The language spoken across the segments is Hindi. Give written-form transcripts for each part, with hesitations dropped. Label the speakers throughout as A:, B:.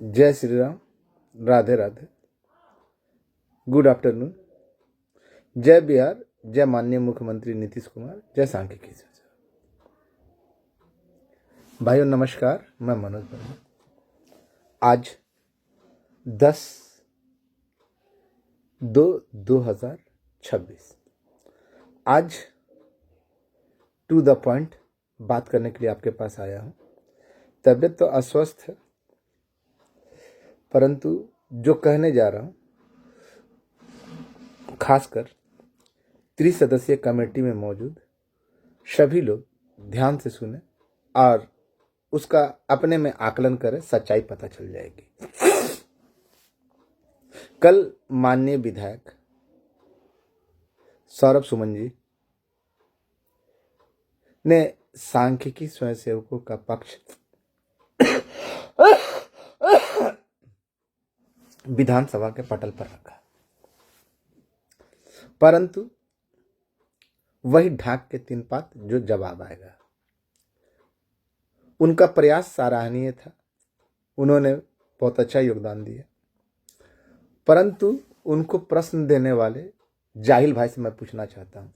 A: जय श्री राम, राधे राधे, गुड आफ्टरनून, जय बिहार, जय माननीय मुख्यमंत्री नीतीश कुमार, जय सांख्यिकी। भाइयों नमस्कार, मैं मनोज वर्मा। आज 10/2/2026 आज टू द पॉइंट बात करने के लिए आपके पास आया हूं। तबीयत तो अस्वस्थ है, परंतु जो कहने जा रहा हूं खासकर त्रिसदस्यीय कमेटी में मौजूद सभी लोग ध्यान से सुने और उसका अपने में आकलन करें, सच्चाई पता चल जाएगी। कल माननीय विधायक सौरभ सुमन जी ने सांख्यिकी स्वयंसेवकों का पक्ष विधानसभा के पटल पर रखा, परंतु वही ढाक के 3 पात जो जवाब आएगा। उनका प्रयास सराहनीय था, उन्होंने बहुत अच्छा योगदान दिया, परंतु उनको प्रश्न देने वाले जाहिल भाई से मैं पूछना चाहता हूं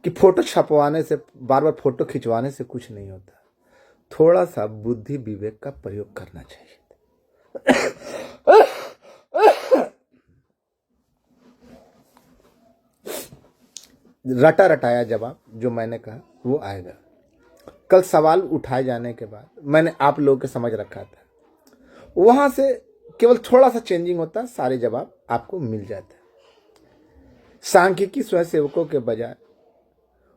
A: कि फोटो छपवाने से, बार बार फोटो खिंचवाने से कुछ नहीं होता। थोड़ा सा बुद्धि विवेक का प्रयोग करना चाहिए। रटा रटाया जवाब जो मैंने कहा वो आएगा। कल सवाल उठाए जाने के बाद मैंने आप लोगों के समझ रखा था, वहां से केवल थोड़ा सा चेंजिंग होता, सारे जवाब आपको मिल जाते। सांख्यिकी स्वयंसेवकों के बजाय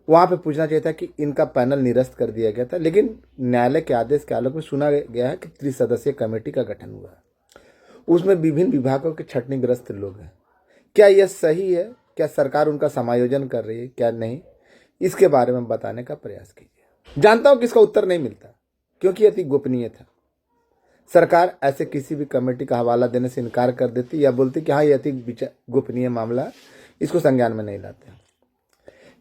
A: वहां पे पूछना चाहिए था कि इनका पैनल निरस्त कर दिया गया था, लेकिन न्यायालय के आदेश के आलोक में सुना गया है कि त्रिसदस्यीय कमेटी का गठन हुआ है, उसमें विभिन्न विभागों के छटनीग्रस्त लोग हैं। क्या यह सही है? क्या सरकार उनका समायोजन कर रही है, क्या नहीं? इसके बारे में बताने का प्रयास कीजिए। जानता हूं कि इसका उत्तर नहीं मिलता, क्योंकि अति गोपनीय था। सरकार ऐसे किसी भी कमेटी का हवाला देने से इनकार कर देती या बोलती कि हाँ ये अति गोपनीय मामला है, इसको संज्ञान में नहीं लाते।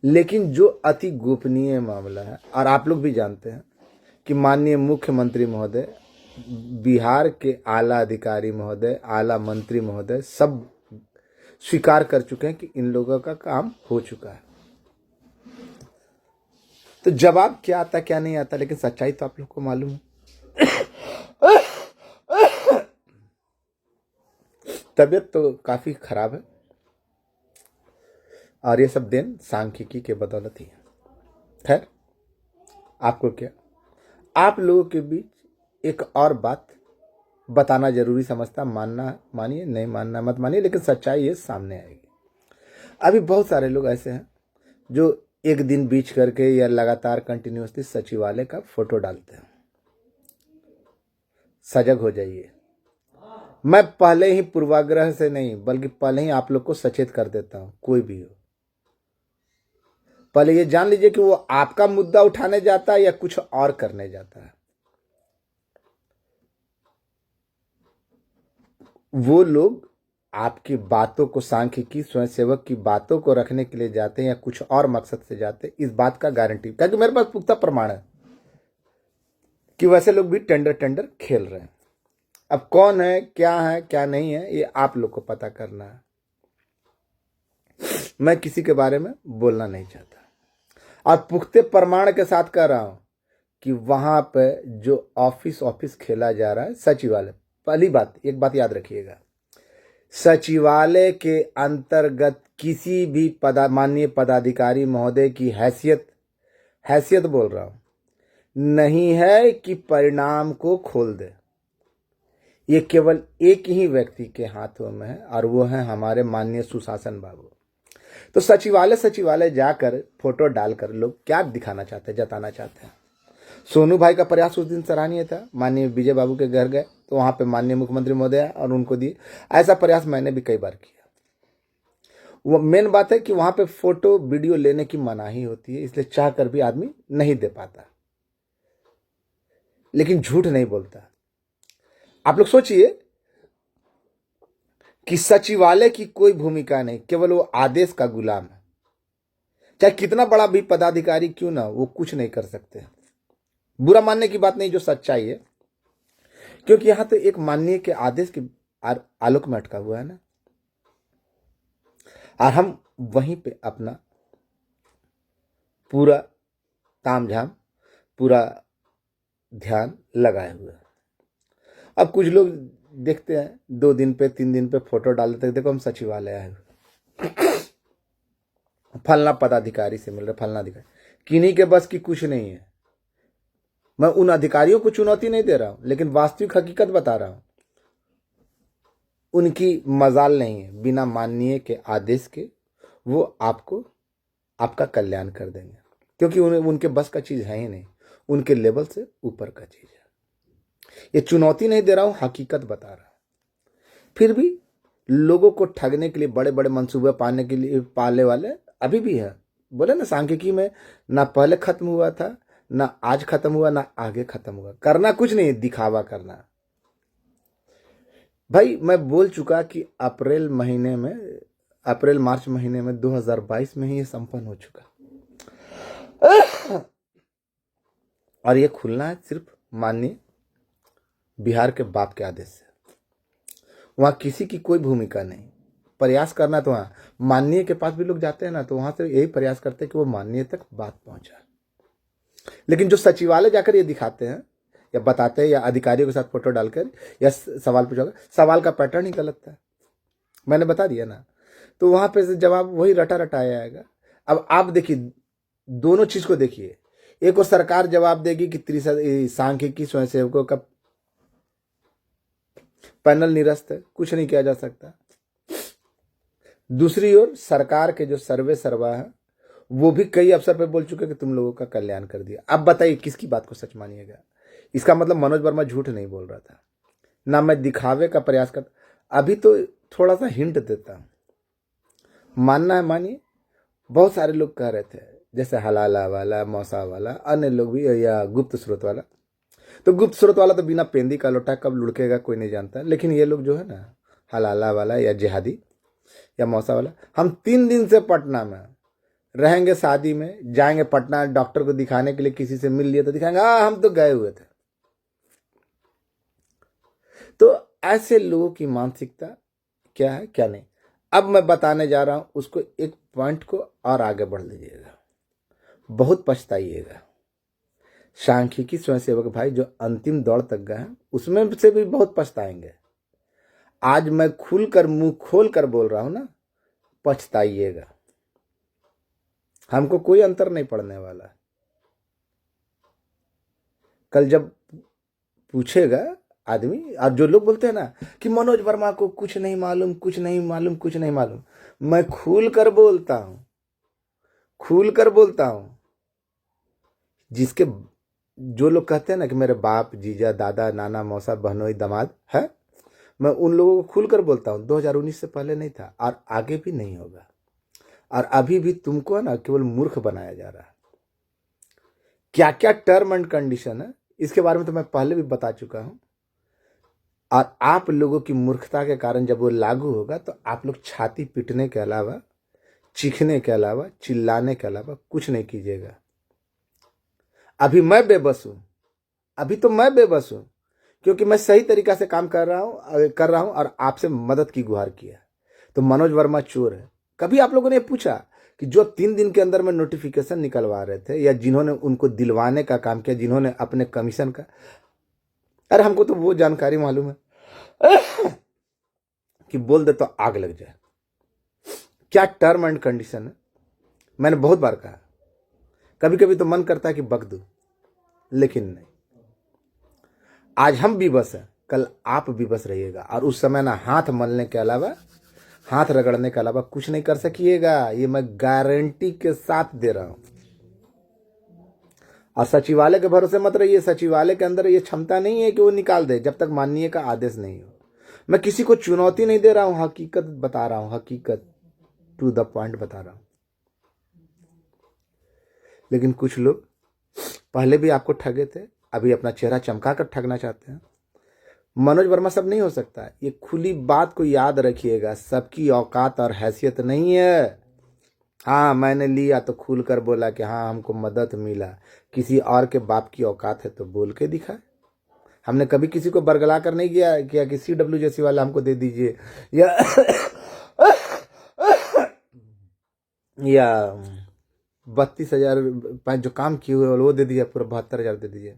A: लेकिन जो अति गोपनीय मामला है, और आप लोग भी जानते हैं कि माननीय मुख्यमंत्री महोदय, बिहार के आला अधिकारी महोदय, आला मंत्री महोदय सब स्वीकार कर चुके हैं कि इन लोगों का काम हो चुका है। तो जवाब क्या आता क्या नहीं आता, लेकिन सच्चाई तो आप लोग को मालूम है। तबीयत तो काफी खराब है और ये सब दिन सांख्यिकी के बदौलत ही है। खैर, आपको क्या, आप लोगों के बीच एक और बात बताना जरूरी समझता। मानना मानिए, नहीं मानना मत मानिए, लेकिन सच्चाई ये सामने आएगी। अभी बहुत सारे लोग ऐसे हैं जो एक दिन बीच करके या लगातार कंटिन्यूसली सचिवालय का फोटो डालते हैं। सजग हो जाइए। मैं पहले ही पूर्वाग्रह से नहीं, बल्कि पहले ही आप लोग को सचेत कर देता हूं। कोई भी हो, पहले ये जान लीजिए कि वो आपका मुद्दा उठाने जाता है या कुछ और करने जाता है। वो लोग आपकी बातों को, सांख्यिकी स्वयंसेवक की बातों को रखने के लिए जाते हैं या कुछ और मकसद से जाते हैं, इस बात का गारंटी, क्योंकि मेरे पास पुख्ता प्रमाण है कि वैसे लोग भी टेंडर खेल रहे हैं। अब कौन है, क्या नहीं है, ये आप लोग को पता करना है। मैं किसी के बारे में बोलना नहीं चाहता, और पुख्ते प्रमाण के साथ कह रहा हूं कि वहां पे जो ऑफिस खेला जा रहा है, सचिवालय। पहली बात, एक बात याद रखिएगा, सचिवालय के अंतर्गत किसी भी माननीय पदाधिकारी महोदय की हैसियत बोल रहा हूं, नहीं है कि परिणाम को खोल दे। ये केवल एक ही व्यक्ति के हाथों में है, और वो है हमारे माननीय सुशासन बाबू। तो सचिवालय जाकर फोटो डालकर लोग क्या दिखाना चाहते हैं, जताना चाहते हैं। सोनू भाई का प्रयास उस दिन सराहनीय था। माननीय विजय बाबू के घर गए तो वहां पे माननीय मुख्यमंत्री महोदय और उनको दिए। ऐसा प्रयास मैंने भी कई बार किया। वो मेन बात है कि वहां पे फोटो वीडियो लेने की मनाही होती है, इसलिए चाह कर भी आदमी नहीं दे पाता, लेकिन झूठ नहीं बोलता। आप लोग सोचिए कि सचिवालय की कोई भूमिका नहीं, केवल वो आदेश का गुलाम है। चाहे कितना बड़ा भी पदाधिकारी क्यों ना, वो कुछ नहीं कर सकते। बुरा मानने की बात नहीं, जो सच्चाई है। क्योंकि यहां तो एक माननीय के आदेश के आलोक में अटका हुआ है ना, और हम वहीं पे अपना पूरा तामझाम, पूरा ध्यान लगाए हुए हैं। अब कुछ लोग देखते हैं 2 दिन पे 3 दिन पे फोटो डाल देते हैं, देखो हम सचिवालय आए हुए, फलना पदाधिकारी से मिल रहे, फलना अधिकारी, किन्हीं के बस की कुछ नहीं है। मैं उन अधिकारियों को चुनौती नहीं दे रहा हूं, लेकिन वास्तविक हकीकत बता रहा हूं। उनकी मजाल नहीं है, बिना माननीय के आदेश के वो आपको आपका कल्याण कर देंगे, क्योंकि उनके बस का चीज है ही नहीं, उनके लेवल से ऊपर का चीज है। ये चुनौती नहीं दे रहा हूं, हकीकत बता रहा हूं। फिर भी लोगों को ठगने के लिए बड़े बड़े मंसूबे पाने के लिए पाले वाले अभी भी है। बोले ना, सांख्यिकी में ना पहले खत्म हुआ था, ना आज खत्म हुआ, ना आगे खत्म हुआ। करना कुछ नहीं, दिखावा करना। भाई मैं बोल चुका कि अप्रैल मार्च महीने में 2022 में ही ये संपन्न हो चुका, और ये खुलना है सिर्फ माननीय बिहार के बाप के आदेश से। वहां किसी की कोई भूमिका नहीं। प्रयास करना तो वहां माननीय के पास भी लोग जाते हैं ना, तो वहां से यही प्रयास करते हैं कि वो माननीय तक बात पहुंचाए। लेकिन जो सचिवालय जाकर ये दिखाते हैं या बताते हैं, या अधिकारियों के साथ फोटो डालकर या सवाल पूछोगे, सवाल का पैटर्न ही गलत था, मैंने बता दिया ना। तो वहां पे से जवाब वही रटा रटाया आएगा। अब आप देखिए, दोनों चीज को देखिए। एक और सरकार जवाब देगी कि सांख्यिकी स्वयंसेवकों का पैनल निरस्त है, कुछ नहीं किया जा सकता। दूसरी ओर सरकार के जो सर्वे सर्वा है, वो भी कई अवसर पे बोल चुके कि तुम लोगों का कल्याण कर दिया। अब बताइए किसकी बात को सच मानिएगा? इसका मतलब मनोज वर्मा झूठ नहीं बोल रहा था, ना मैं दिखावे का प्रयास करता। अभी तो थोड़ा सा हिंट देता हूं, मानना है मानिए। बहुत सारे लोग कह रहे थे, जैसे हलाला वाला, मौसा वाला, अन्य लोग भी, या गुप्त स्रोत वाला। तो गुप्त स्रोत वाला तो बिना पेंदी का लोटा कब लुढ़केगा कोई नहीं जानता, लेकिन ये लोग जो है ना, हलाला वाला या जिहादी या मौसा वाला, हम 3 दिन से पटना में रहेंगे, शादी में जाएंगे पटना, डॉक्टर को दिखाने के लिए किसी से मिल लिए तो दिखाएंगे हाँ हम तो गए हुए थे। तो ऐसे लोगों की मानसिकता क्या है क्या नहीं, अब मैं बताने जा रहा हूं। उसको एक पॉइंट को और आगे बढ़ लीजिएगा, बहुत पछताइएगा। सांख्यिकी स्वयंसेवक भाई जो अंतिम दौड़ तक गए हैं, उसमें से भी बहुत पछताएंगे। आज मैं खुलकर मुंह खोल कर बोल रहा हूं ना, पछताइएगा। हमको कोई अंतर नहीं पड़ने वाला। कल जब पूछेगा आदमी, और जो लोग बोलते हैं ना कि मनोज वर्मा को कुछ नहीं मालूम, कुछ नहीं मालूम, कुछ नहीं मालूम, मैं खुल कर बोलता हूं, खुल कर बोलता हूं। जिसके जो लोग कहते हैं ना कि मेरे बाप, जीजा, दादा, नाना, मौसा, बहनोई, दामाद है, मैं उन लोगों को खुलकर बोलता हूं 2019 से पहले नहीं था और आगे भी नहीं होगा। और अभी भी तुमको है ना केवल मूर्ख बनाया जा रहा है। क्या क्या टर्म एंड कंडीशन है इसके बारे में तो मैं पहले भी बता चुका हूं। और आप लोगों की मूर्खता के कारण जब वो लागू होगा तो आप लोग छाती पीटने के अलावा, चीखने के अलावा, चिल्लाने के अलावा कुछ नहीं कीजिएगा। अभी मैं बेबस हूं, अभी तो मैं बेबस हूं, क्योंकि मैं सही तरीका से काम कर रहा हूं और आपसे मदद की गुहार किया। तो मनोज वर्मा चोर है। कभी आप लोगों ने पूछा कि जो 3 दिन के अंदर में नोटिफिकेशन निकलवा रहे थे, या जिन्होंने उनको दिलवाने का काम किया, जिन्होंने अपने कमीशन का, अरे हमको तो वो जानकारी मालूम है कि बोल दे तो आग लग जाए। क्या टर्म एंड कंडीशन है, मैंने बहुत बार कहा। कभी कभी तो मन करता है कि बक दूं, लेकिन नहीं। आज हम विवश हैं, कल आप विवश रहिएगा, और उस समय ना हाथ मलने के अलावा, हाथ रगड़ने के अलावा कुछ नहीं कर सकिएगा। ये मैं गारंटी के साथ दे रहा हूं। और सचिवालय के भरोसे मत रहिए। सचिवालय के अंदर ये क्षमता नहीं है कि वो निकाल दे जब तक माननीय का आदेश नहीं हो। मैं किसी को चुनौती नहीं दे रहा हूं, हकीकत बता रहा हूं, हकीकत टू द पॉइंट बता रहा हूं। लेकिन कुछ लोग पहले भी आपको ठगे थे, अभी अपना चेहरा चमका कर ठगना चाहते हैं। मनोज वर्मा सब नहीं हो सकता। ये खुली बात को याद रखिएगा, सबकी औकात और हैसियत नहीं है। हाँ मैंने लिया तो खुल कर बोला कि हाँ हमको मदद मिला। किसी और के बाप की औकात है तो बोल के दिखाए। हमने कभी किसी को बरगला कर नहीं किया कि CWJC वाला हमको दे दीजिए या 32,000 जो काम किए हुए वो दे दीजिए, पूरा 72,000 दे दीजिए।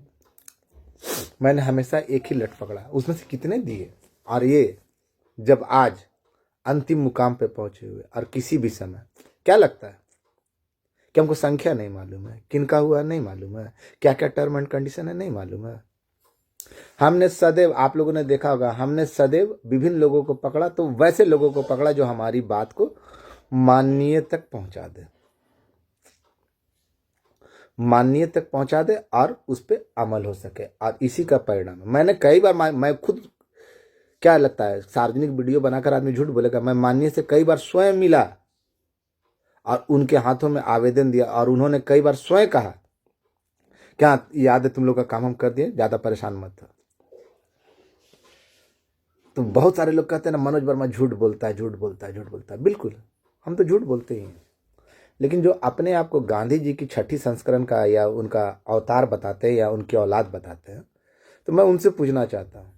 A: मैंने हमेशा एक ही लट पकड़ा, उसमें से कितने दिए। और ये जब आज अंतिम मुकाम पे पहुंचे हुए और किसी भी समय, क्या लगता है कि हमको संख्या नहीं मालूम है, किनका हुआ नहीं मालूम है, क्या क्या टर्म एंड कंडीशन है नहीं मालूम है। हमने सदैव, आप लोगों ने देखा होगा, हमने सदैव विभिन्न लोगों को पकड़ा, तो वैसे लोगों को पकड़ा जो हमारी बात को माननीय तक पहुंचा दे, माननीय तक पहुंचा दे और उस पर अमल हो सके। और इसी का परिणाम मैंने कई बार, मैं खुद, क्या लगता है सार्वजनिक वीडियो बनाकर आदमी झूठ बोलेगा, मैं माननीय से कई बार स्वयं मिला और उनके हाथों में आवेदन दिया और उन्होंने कई बार स्वयं कहा क्या याद है तुम लोग का काम हम कर दिए, ज्यादा परेशान मत हो। तो बहुत सारे लोग कहते हैं ना मनोज वर्मा झूठ बोलता है, झूठ बोलता है, झूठ बोलता है। बिल्कुल हम तो झूठ बोलते ही हैं, लेकिन जो अपने आप को गांधी जी की 6ठी संस्करण का या उनका अवतार बताते हैं या उनकी औलाद बताते हैं, तो मैं उनसे पूछना चाहता हूं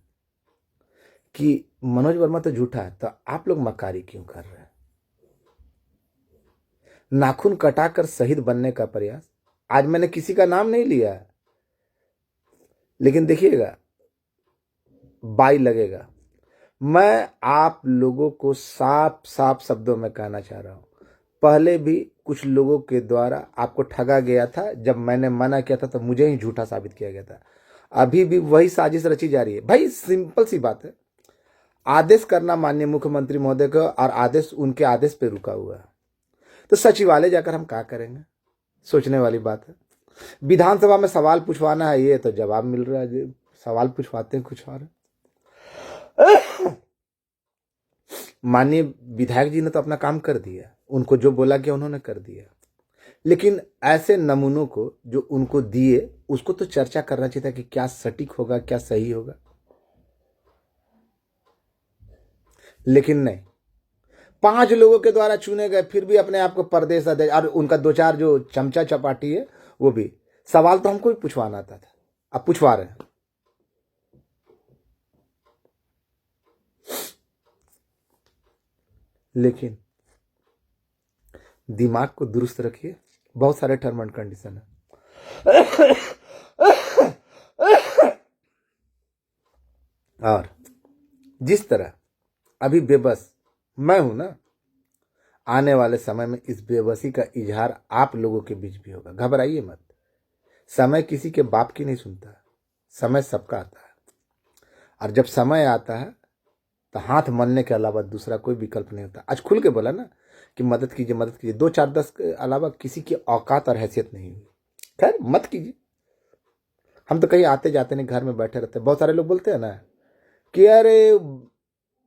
A: कि मनोज वर्मा तो झूठा है, तो आप लोग मक्कारी क्यों कर रहे हैं? नाखून कटाकर शहीद बनने का प्रयास, आज मैंने किसी का नाम नहीं लिया, लेकिन देखिएगा बाई लगेगा। मैं आप लोगों को साफ साफ शब्दों में कहना चाह रहा हूं, पहले भी कुछ लोगों के द्वारा आपको ठगा गया था, जब मैंने मना किया था तो मुझे ही झूठा साबित किया गया था। अभी भी वही साजिश रची जा रही है। भाई सिंपल सी बात है, आदेश करना माननीय मुख्यमंत्री महोदय का, और आदेश उनके आदेश पे रुका हुआ है, तो सचिवालय जाकर हम क्या करेंगे? सोचने वाली बात है। विधानसभा में सवाल पूछवाना है, ये तो जवाब मिल रहा है, सवाल पूछवाते हैं कुछ और। माननीय विधायक जी ने तो अपना काम कर दिया, उनको जो बोला गया उन्होंने कर दिया, लेकिन ऐसे नमूनों को जो उनको दिए उसको तो चर्चा करना चाहिए था कि क्या सटीक होगा, क्या सही होगा, लेकिन नहीं। 5 लोगों के द्वारा चुने गए, फिर भी अपने आप को प्रदेश अध्यक्ष, और उनका 2-4 जो चमचा चपाटी है वो भी। सवाल तो हमको भी पूछवाना था, अब पूछवा रहे हैं। लेकिन दिमाग को दुरुस्त रखिए, बहुत सारे टर्म एंड कंडीशन है। और जिस तरह अभी बेबस मैं हूं ना, आने वाले समय में इस बेबसी का इजहार आप लोगों के बीच भी होगा। घबराइए मत, समय किसी के बाप की नहीं सुनता, समय सबका आता है, और जब समय आता है तो हाथ मलने के अलावा दूसरा कोई विकल्प नहीं होता। आज खुल के बोला ना कि मदद कीजिए, मदद कीजिए, 2 4 10 के अलावा किसी की औकात और हैसियत नहीं हुई। खैर मत कीजिए, हम तो कहीं आते जाते नहीं, घर में बैठे रहते। बहुत सारे लोग बोलते हैं ना कि अरे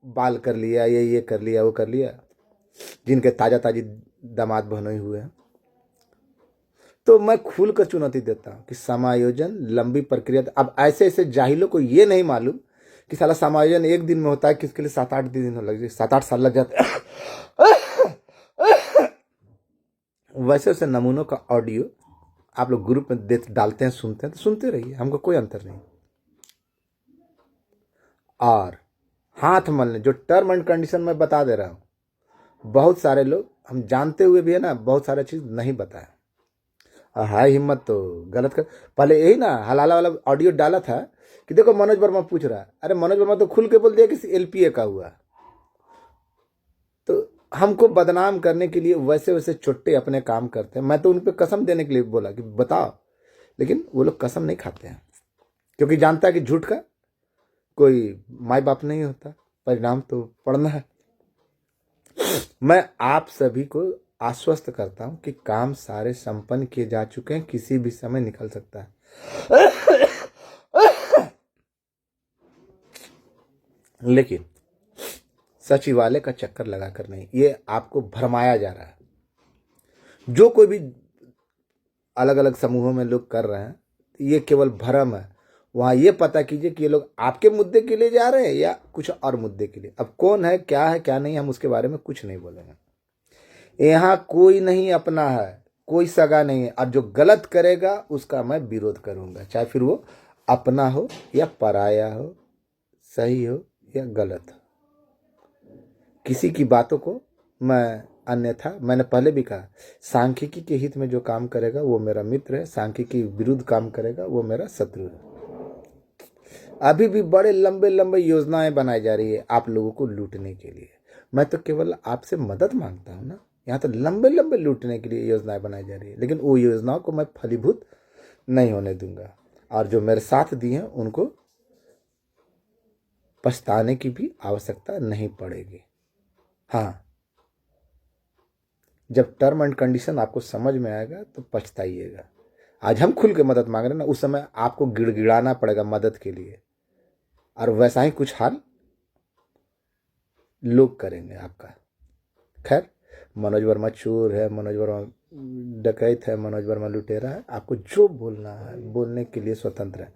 A: बाल कर लिया, ये कर लिया, वो कर लिया, जिनके ताजा ताजी दामाद बहनोई हुए हैं। तो मैं खुल कर चुनौती देता हूं कि समायोजन लंबी प्रक्रिया। अब ऐसे ऐसे जाहिलों को ये नहीं मालूम कि साला समायोजन एक दिन में होता है, किसके लिए 7-8 दिन लग जाए, 7-8 साल लग जाते हैं। वैसे वैसे नमूनों का ऑडियो आप लोग ग्रुप में डालते हैं, सुनते हैं, तो सुनते रहिए, हमको कोई अंतर नहीं। और हाथ मलने, जो टर्म एंड कंडीशन में बता दे रहा हूं, बहुत सारे लोग हम जानते हुए भी है ना, बहुत सारा चीज नहीं बताया। हाय हिम्मत तो गलत कर। पहले यही ना हलाला वाला ऑडियो डाला था कि देखो मनोज वर्मा पूछ रहा है, अरे मनोज वर्मा तो खुल के बोल दिया कि LPA का हुआ। तो हमको बदनाम करने के लिए वैसे वैसे चुट्टे अपने काम करते हैं। मैं तो उन पर कसम देने के लिए बोला कि बताओ, लेकिन वो लोग कसम नहीं खाते हैं, क्योंकि जानता है कि झूठ का कोई माई बाप नहीं होता, परिणाम तो पड़ना है। मैं आप सभी को आश्वस्त करता हूं कि काम सारे संपन्न किए जा चुके हैं, किसी भी समय निकल सकता है। लेकिन सचिवालय का चक्कर लगाकर नहीं, ये आपको भरमाया जा रहा है। जो कोई भी अलग अलग समूहों में लोग कर रहे हैं, ये केवल भ्रम है। वहां ये पता कीजिए कि ये लोग आपके मुद्दे के लिए जा रहे हैं या कुछ और मुद्दे के लिए। अब कौन है क्या नहीं, हम उसके बारे में कुछ नहीं बोलेंगे। यहां कोई नहीं अपना है, कोई सगा नहीं है, और जो गलत करेगा उसका मैं विरोध करूंगा, चाहे फिर वो अपना हो या पराया हो, सही हो या गलत हो, किसी की बातों को मैं अन्यथा, मैंने पहले भी कहा, सांख्यिकी के हित में जो काम करेगा वो मेरा मित्र है, सांख्यिकी विरुद्ध काम करेगा वो मेरा शत्रु है। अभी भी बड़े लंबे लंबे योजनाएं बनाई जा रही है आप लोगों को लूटने के लिए। मैं तो केवल आपसे मदद मांगता हूं ना। यहाँ तो लंबे लंबे लूटने के लिए योजनाएं बनाई जा रही है, लेकिन वो योजनाओं को मैं फलीभूत नहीं होने दूंगा। और जो मेरे साथ दिए हैं उनको पछताने की भी आवश्यकता नहीं पड़ेगी। हाँ, जब टर्म एंड कंडीशन आपको समझ में आएगा तो पछताइएगा। आज हम खुल के मदद मांग रहे हैं ना, उस समय आपको गिड़गिड़ाना पड़ेगा मदद के लिए, और वैसा ही कुछ हाल लोग करेंगे आपका। खैर, मनोज वर्मा चोर है, मनोज वर्मा डकैत है, मनोज वर्मा लुटेरा है, आपको जो बोलना है बोलने के लिए स्वतंत्र है।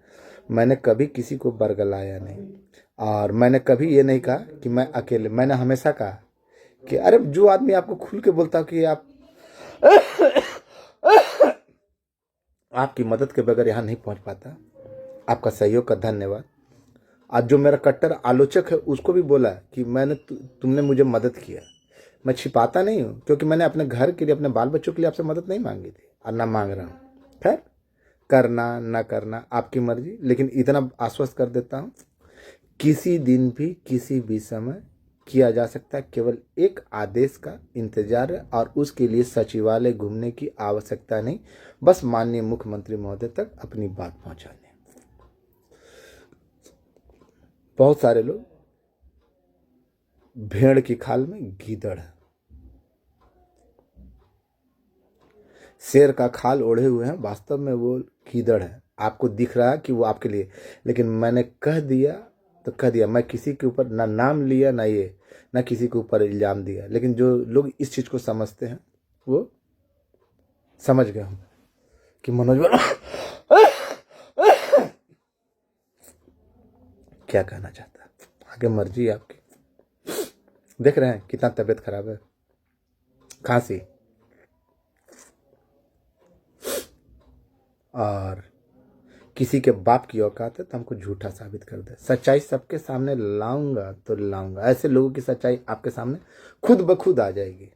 A: मैंने कभी किसी को बरगलाया नहीं, और मैंने कभी ये नहीं कहा कि मैं अकेले। मैंने हमेशा कहा कि अरे जो आदमी आपको खुल के बोलता कि आप आपकी मदद के बगैर यहाँ नहीं पहुँच पाता, आपका सहयोग का धन्यवाद। आज जो मेरा कट्टर आलोचक है उसको भी बोला कि मैंने तुमने मुझे मदद किया। मैं छिपाता नहीं हूँ, क्योंकि मैंने अपने घर के लिए, अपने बाल बच्चों के लिए आपसे मदद नहीं मांगी थी और ना मांग रहा हूँ। खैर, करना ना करना आपकी मर्जी, लेकिन इतना आश्वस्त कर देता हूँ, किसी दिन भी किसी भी समय किया जा सकता है। केवल एक आदेश का इंतजार है, और उसके लिए सचिवालय घूमने की आवश्यकता नहीं, बस माननीय मुख्यमंत्री महोदय तक अपनी बात पहुंचाने। बहुत सारे लोग भेड़ की खाल में गीदड़ है, शेर का खाल ओढ़े हुए हैं, वास्तव में वो गीदड़ है। आपको दिख रहा है कि वो आपके लिए, लेकिन मैंने कह दिया तो कह दिया। मैं किसी के ऊपर ना नाम लिया, ना किसी के ऊपर इल्जाम दिया, लेकिन जो लोग इस चीज को समझते हैं वो समझ गए हम कि मनोज वर्मा क्या कहना चाहता है। आगे मर्जी है आपकी। देख रहे हैं कितना तबीयत खराब है, खांसी, और किसी के बाप की औकात है तो हमको झूठा साबित कर दे। सच्चाई सबके सामने लाऊंगा तो लाऊंगा। ऐसे लोगों की सच्चाई आपके सामने खुद ब खुद आ जाएगी।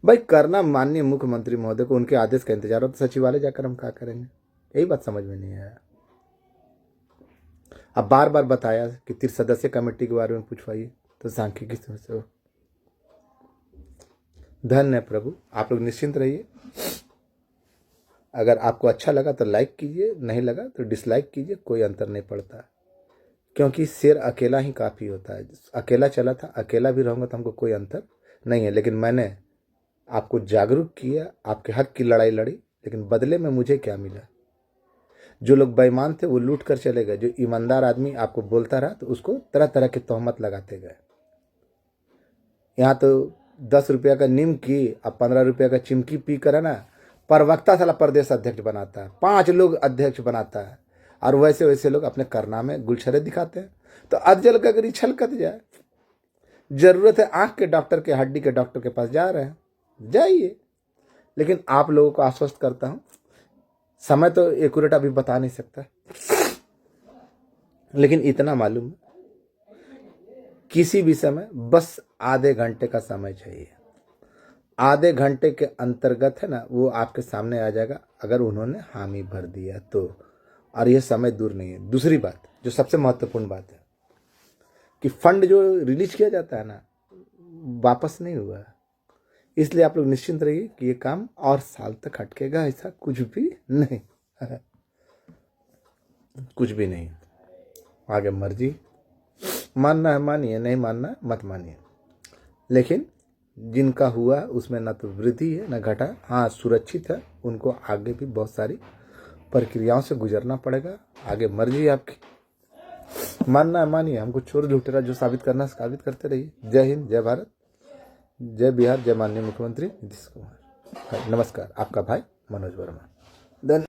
A: भाई, करना माननीय मुख्यमंत्री महोदय को, उनके आदेश का इंतजार हो, तो सचिवालय जाकर हम क्या करेंगे? यही बात समझ में नहीं आया। अब बार बार बताया कि त्रिसदस्यीय कमेटी के बारे में पूछवाइए, तो सांख्यिकी से हो। धन्य है प्रभु, आप लोग निश्चिंत रहिए। अगर आपको अच्छा लगा तो लाइक कीजिए, नहीं लगा तो डिसलाइक कीजिए, कोई अंतर नहीं पड़ता, क्योंकि शेर अकेला ही काफ़ी होता है। अकेला चला था, अकेला भी रहूँगा तो हमको कोई अंतर नहीं है। लेकिन मैंने आपको जागरूक किया, आपके हक की लड़ाई लड़ी, लेकिन बदले में मुझे क्या मिला? जो लोग बेईमान थे वो लूट कर चले गए। जो ईमानदार आदमी आपको बोलता रहा तो उसको तरह तरह की तोहमत लगाते गए। यहाँ तो 10 रुपया का निमकी अब 15 रुपया का चिमकी पी कर है ना, प्रवक्ता साला प्रदेश अध्यक्ष बनाता है, 5 लोग अध्यक्ष बनाता है, और वैसे वैसे लोग अपने कारनामे गुलछरे दिखाते हैं। तो अजल का अगर छलकत जाए, जरूरत है आंख के डॉक्टर के, हड्डी के डॉक्टर के पास जा रहे हैं, जाइए। लेकिन आप लोगों को आश्वस्त करता हूं, समय तो एक्यूरेट अभी बता नहीं सकता, लेकिन इतना मालूम है, किसी भी समय बस आधे घंटे का समय चाहिए। आधे घंटे के अंतर्गत है ना, वो आपके सामने आ जाएगा, अगर उन्होंने हामी भर दिया तो। और ये समय दूर नहीं है। दूसरी बात, जो सबसे महत्वपूर्ण बात है, कि फंड जो रिलीज किया जाता है ना, वापस नहीं हुआ। इसलिए आप लोग निश्चिंत रहिए कि ये काम और साल तक हटकेगा, ऐसा कुछ भी नहीं कुछ भी नहीं। आगे मर्जी, मानना है मानिए, नहीं मानना मत मानिए। लेकिन जिनका हुआ उसमें ना तो वृद्धि है ना घटा। हाँ, सुरक्षित है, उनको आगे भी बहुत सारी प्रक्रियाओं से गुजरना पड़ेगा। आगे मर्जी आपकी। मानना है मानिए, हमको चोर लुटेरा जो साबित करना साबित करते रहिए। जय हिंद, जय भारत, जय बिहार, जय माननीय मुख्यमंत्री नीतीश कुमार। नमस्कार, आपका भाई मनोज वर्मा। धन्यवाद।